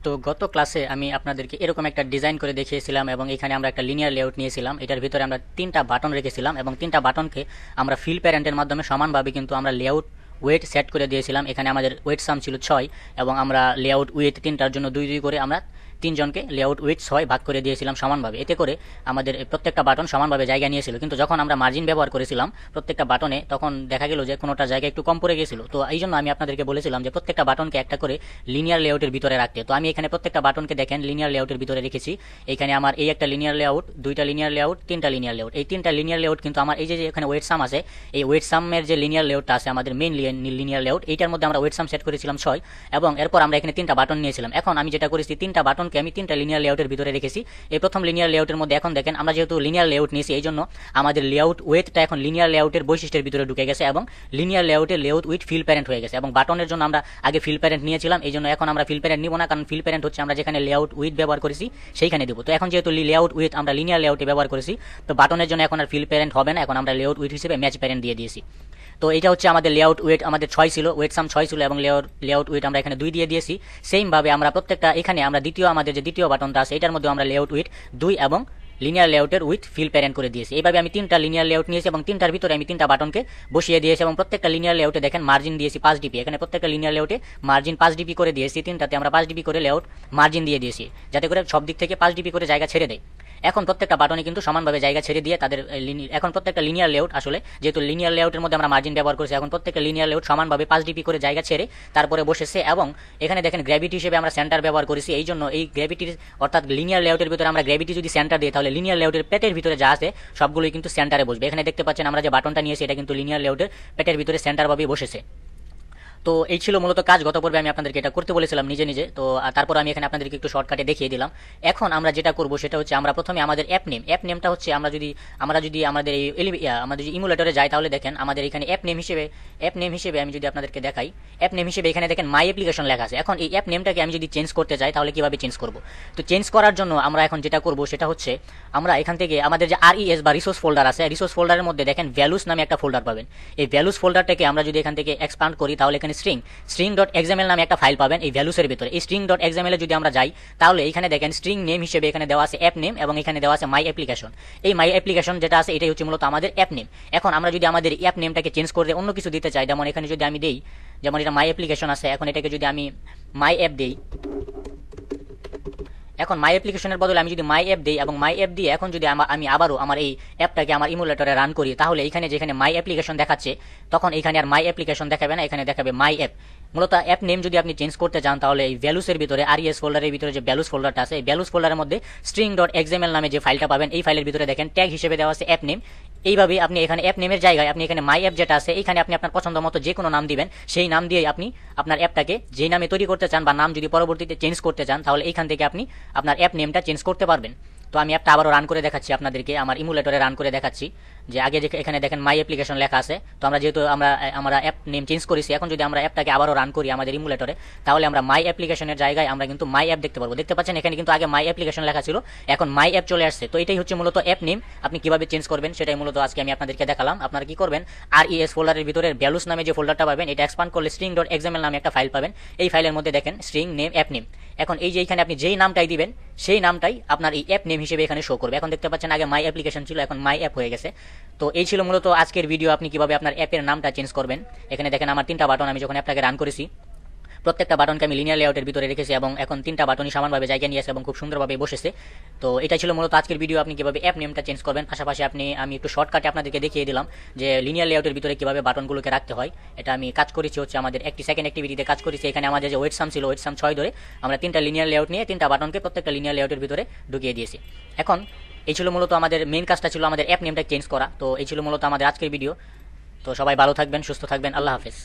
তো গত ক্লাসে আমি আপনাদেরকে এরকম একটা ডিজাইন করে দেখিয়েছিলাম এবং এখানে আমরা একটা লিনিয়ার লেআউট নিয়েছিলাম। এটার ভিতরে আমরা তিনটা বাটন রেখেছিলাম এবং তিনটা বাটনকে আমরা ফিল প্যারেন্টের মাধ্যমে সমানভাবে কিন্তু আমরা লেআউট ওয়েট সেট করে দিয়েছিলাম। এখানে আমাদের ওয়েট সাম ছিল 6 এবং আমরা লেআউট উইথ তিনটার জন্য 2 2 করে আমরা তিনজনকে লেআউট উইথ 6 ভাগ করে দিয়েছিলাম সমানভাবে। এতে করে আমাদের প্রত্যেকটা বাটন সমানভাবে জায়গা নিয়েছিল, কিন্তু যখন আমরা মার্জিন ব্যবহার করেছিলাম প্রত্যেকটা বাটনে, তখন দেখা গেল যে কোনোটা জায়গা একটু কম পড়ে গেছিল। তো এই জন্য আমি আপনাদেরকে বলেছিলাম যে প্রত্যেকটা বাটনকে একটা করে লিনিয়ার লেআউটের ভিতরে রাখতে। তো আমি এখানে প্রত্যেকটা বাটনকে দেখেন লিনিয়ার লেআউটের ভিতরে রেখেছি। এখানে আমার এই একটা লিনিয়ার লেআউট, দুইটা লিনিয়ার লেআউট, তিনটা লিনিয়ার লেআউট। এই তিনটা লিনিয়ার লেআউট কিন্তু আমার এই যে এখানে ওয়েট সাম আছে, এই ওয়েট সামের যে লিনিয়ার লেআউটটা আছে আমাদের মেইন লিনিয়ার লেআউট, এইটার মধ্যে আমরা ওয়েট সাম সেট করেছিলাম 6 এবং এরপর আমরা এখানে তিনটা বাটন নিয়েছিলাম। এখন আমি যেটা করেছি, তিনটা বাটনকে আমি তিনটা লিনিয়ার লেআউটের ভিতরে রেখেছি। এই প্রথম লিনিয়ার লেআউটের মধ্যে এখন দেখেন আমরা যেহেতু লিনিয়ার লেআউট নিয়েছি, এই জন্য আমাদের লেআউট ওয়েটটা এখন লিনিয়ার লেআউটের বৈশিষ্ট্যের ভিতরে ঢুকে গেছে এবং লিনিয়ার লেআউটের লেআউট উইথ ফিল প্যারেন্ট হয়ে গেছে। এবং বাটনের জন্য আমরা আগে ফিল প্যারেন্ট নিয়েছিলাম, এই জন্য এখন আমরা ফিল প্যারেন্ট নিব না, কারণ ফিল প্যারেন্ট হচ্ছে আমরা যেখানে লেআউট উইথ ব্যবহার করেছি সেইখানে দেবো। তো এখন যেহেতু লেআউট উইথ আমরা লিনিয়ার লেআউটে ব্যবহার করেছি, তো বাটনের জন্য এখন আর ফিল প্যারেন্ট হবে না, এখন আমরা লেআউট উইথ হিসেবে ম্যাচ প্যারেন্ট দিয়ে দিয়েছি। তো এটা হচ্ছে আমাদের লেআউট ওয়েট, আমাদের 6 ছিল, ওয়েট সাম 6 ছিল এবং লেআউট ওয়েট আমরা এখানে 2 দিয়ে দিয়েছি। সেম ভাবে আমরা প্রত্যেকটা এখানে আমরা আমাদের যে দ্বিতীয় বাটনটা আছে এটার মধ্যে আমরা লেআউট ওয়েট 2 এবং লিনিয়ার লেআউটের উইথ ফিল প্যারেন্ট করে দিয়েছি। এইভাবে আমি তিনটা লিনিয়ার লেআউট নিয়েছি এবং তিনটার ভিতরে আমি তিনটা বাটনকে বসিয়ে দিয়েছি এবং প্রত্যেকটা লিনিয়ার লেআউটে দেখেন মার্জিন দিয়েছি 5 ডিপি। এখানে প্রত্যেকটা লিনিয়ার লেআউটে মার্জিন 5 ডিপি করে দিয়েছি, তিনটাতে আমরা 5 ডিপি করে লেআউট মার্জিন দিয়ে দিয়েছি, যাতে করে সব দিক থেকে 5 ডিপি করে জায়গা ছেড়ে দেয়। এখন প্রত্যেকটা বাটনে কিন্তু সমানভাবে জায়গা ছেড়ে দিয়ে তাদের এখন প্রত্যেকটা লিনিয়ার লেআউট আসলে যেহেতু লিনিয়ার লেআউটের মধ্যে আমরা মার্জিন ব্যবহার করেছি, এখন প্রত্যেকটা লিনিয়ার লেআউট সমানভাবে 5 ডিপি করে জায়গা ছেড়ে তারপরে বসেছে। এবং এখানে দেখেন গ্র্যাভিটি হিসেবে আমরা সেন্টার ব্যবহার করেছি, এই জন্য এই গ্র্যাভিটির অর্থাৎ লিনিয়ার লেআউটের ভিতরে আমরা গ্র্যাভিটি যদি সেন্টার দিই তাহলে লিনিয়ার লেআউটের পেটের ভিতরে যা আছে সবগুলোই কিন্তু সেন্টারে বসবে। এখানে দেখতে পাচ্ছেন আমরা যে বাটনটা নিয়েছি এটা কিন্তু লিনিয়ার লেআউটের পেটের ভিতরে সেন্টারভাবে বসেছে। তো এই ছিল মূলত কাজ। গত পর্বে আমি আপনাদেরকে এটা করতে বলেছিলাম নিজে নিজে, তো তারপর আমি এখানে আপনাদেরকে একটু শর্টকাটে দেখিয়ে দিলাম। এখন আমরা যেটা করব সেটা হচ্ছে আমরা প্রথমে আমাদের অ্যাপ নেমটা হচ্ছে আমরা যদি আমাদের এই আমাদের যে ইমুলেটরে যাই তাহলে দেখেন আমাদের এখানে অ্যাপ নেম হিসেবে আমি যদি আপনাদেরকে দেখাই, অ্যাপ নেম হিসেবে এখানে দেখেন মাই অ্যাপ্লিকেশন লেখা আছে। এখন এই অ্যাপ নেমটাকে আমি যদি চেঞ্জ করতে চাই তাহলে কিভাবে চেঞ্জ করব? তো চেঞ্জ করার জন্য আমরা এখন যেটা করব সেটা হচ্ছে আমরা এখান থেকে আমাদের যে RES বা রিসোর্স ফোল্ডার আছে, রিসোর্স ফোল্ডারের মধ্যে দেখেন ভ্যালুস নামে একটা ফোল্ডার পাবেন। এই ভ্যালুস ফোল্ডারটাকে আমরা যদি এখান থেকে এক্সপান্ড করি তাহলে এখানে string.xml নামে একটা ফাইল পাবেন এই ভ্যালুসের ভিতরে। এই string.xml এ যদি আমরা যাই তাহলে এখানে দেখেন স্ট্রিং নেম হিসেবে এখানে দেওয়া আছে অ্যাপ নেম এবং এখানে দেওয়া আছে মাই অ্যাপ্লিকেশন। এই মাই অ্যাপ্লিকেশন যেটা আছে এটাই হচ্ছে মূলত আমাদের অ্যাপ নেম। এখন আমরা যদি আমাদের অ্যাপ নেমটাকে চেঞ্জ করে অন্য কিছু দিতে চাই, যেমন এখানে যদি আমি দেই, যেমন এটা মাই অ্যাপ্লিকেশন আছে, এখন এটাকে যদি আমি মাই অ্যাপ দেই, এখন মাই অ্যাপ্লিকেশনের বদলে আমি যদি মাই অ্যাপ দিই এবং মাই অ্যাপ দিয়ে এখন যদি আমি আবারও আমার এই অ্যাপটাকে আমার ইমুলেটরে রান করি তাহলে এখানে যেখানে মাই অ্যাপ্লিকেশন দেখাচ্ছে তখন এখানে আর মাই অ্যাপ্লিকেশন দেখাবে না, এখানে দেখাবে মাই অ্যাপ। মূলত অ্যাপ নেম যদি আপনি চেঞ্জ করতে চান তাহলে এই ভ্যালুসের ভিতরে RES ফোল্ডারের ভিতরে যে ভ্যালুস ফোল্ডারটা আছে এই ভ্যালুস ফোল্ডারের মধ্যে string.xml নামে যে ফাইলটা পাবেন এই ফাইলের ভিতরে দেখেন ট্যাগ হিসেবে দেওয়া আছে অ্যাপ নেম। এইভাবে আপনি এখানে অ্যাপ নেমের জায়গায় আপনি এখানে মাই অ্যাপ যেটা আছে এখানে আপনি আপনার পছন্দ মতো যে কোনো নাম দিবেন, সেই নাম দিয়ে আপনি আপনার অ্যাপটাকে যে নামে তৈরি করতে চান বা নাম যদি পরবর্তীতে চেঞ্জ করতে চান তাহলে এইখান থেকে আপনি আপনার অ্যাপ নেমটা চেঞ্জ করতে পারবেন। তো আমি অ্যাপটা আবারও রান করে দেখাচ্ছি আপনাদেরকে, আমার ইমুলেটরে রান করে দেখাচ্ছি যে আগে যে এখানে দেখেন মাই অ্যাপ্লিকেশন লেখা আছে। তো আমরা যেহেতু আমরা অ্যাপ নেম চেঞ্জ করেছি, এখন যদি আমরা অ্যাপটাকে আবারও রান করি আমাদের ইমুলেটরে তাহলে আমরা মাই অ্যাপ্লিকেশনের জায়গায় আমরা কিন্তু মাই অ্যাপ দেখতে পারবো। দেখতে পাচ্ছেন এখানে কিন্তু আগে মাই অ্যাপ্লিকেশন লেখা ছিল, এখন মাই অ্যাপ চলে আসছে। তো এটাই হচ্ছে মূলত অ্যাপ নেম, আপনি কিভাবে চেঞ্জ করবেন সেটাই মূলত আজকে আমি আপনাদেরকে দেখালাম। আপনারা কি করবেন, RES ফোল্ডারের ভিতরে ভ্যালুস নামে যে ফোল্ডারটা পাবেন এটা এক্সপান্ড করলে string.xml নামে একটা ফাইল পাবেন, এই ফাইলের মধ্যে দেখেন স্ট্রিং নেম অ্যাপ নেম। এখন এই যে এখানে আপনি যেই নামটাই দিবেন সেই নামটাই আপনার এই অ্যাপ নেম হিসেবে এখানে শো করবে। এখন দেখতে পাচ্ছেন আগে মাই অ্যাপ্লিকেশন ছিল, এখন মাই অ্যাপ হয়ে গেছে। তো এই ছিল মূলত আজকের ভিডিও, আপনি কিভাবে আপনার অ্যাপের নামটা চেঞ্জ করবেন। এখানে দেখেন আমার তিনটা বাটন, আমি যখন অ্যাপটাকে রান করেছি প্রত্যেকটা বাটনকে আমি লিনিয়ার লেআউটের ভিতরে রেখেছি এবং এখন তিনটা বাটনই সমানভাবে জায়গা নিয়েছে এবং খুব সুন্দরভাবে বসেছে। তো এটা ছিল মূলত আজকের ভিডিও, আপনি কিভাবে অ্যাপ নেমটা চেঞ্জ করবেন। পাশাপাশি আমি একটু শর্টকাটে আপনাদেরকে দেখিয়ে দিলাম যে লিনিয়ার লেআউটের ভিতরে কিভাবে বাটনগুলোকে রাখতে হয়। এটা আমি কাজ করেছি হচ্ছে আমাদের একটি সেকেন্ড অ্যাক্টিভিটিতে কাজ করেছি। এখানে আমাদের যে ওয়েট সাম ছিল ওয়েট সাম 6 ধরে আমরা তিনটা লিনিয়ার লেআউট নিয়ে তিনটা বাটনকে প্রত্যেকটা লিনিয়ার লেআউটের ভিতরে ঢুকিয়ে দিয়েছি। এখন এই ছিল মূলত আমাদের মেইন কাজটা ছিল আমাদের অ্যাপ নেমটা চেঞ্জ করা। তো এই ছিল মূলত আমাদের আজকের ভিডিও। তো সবাই ভালো থাকবেন, সুস্থ থাকবেন, আল্লাহ হাফেজ।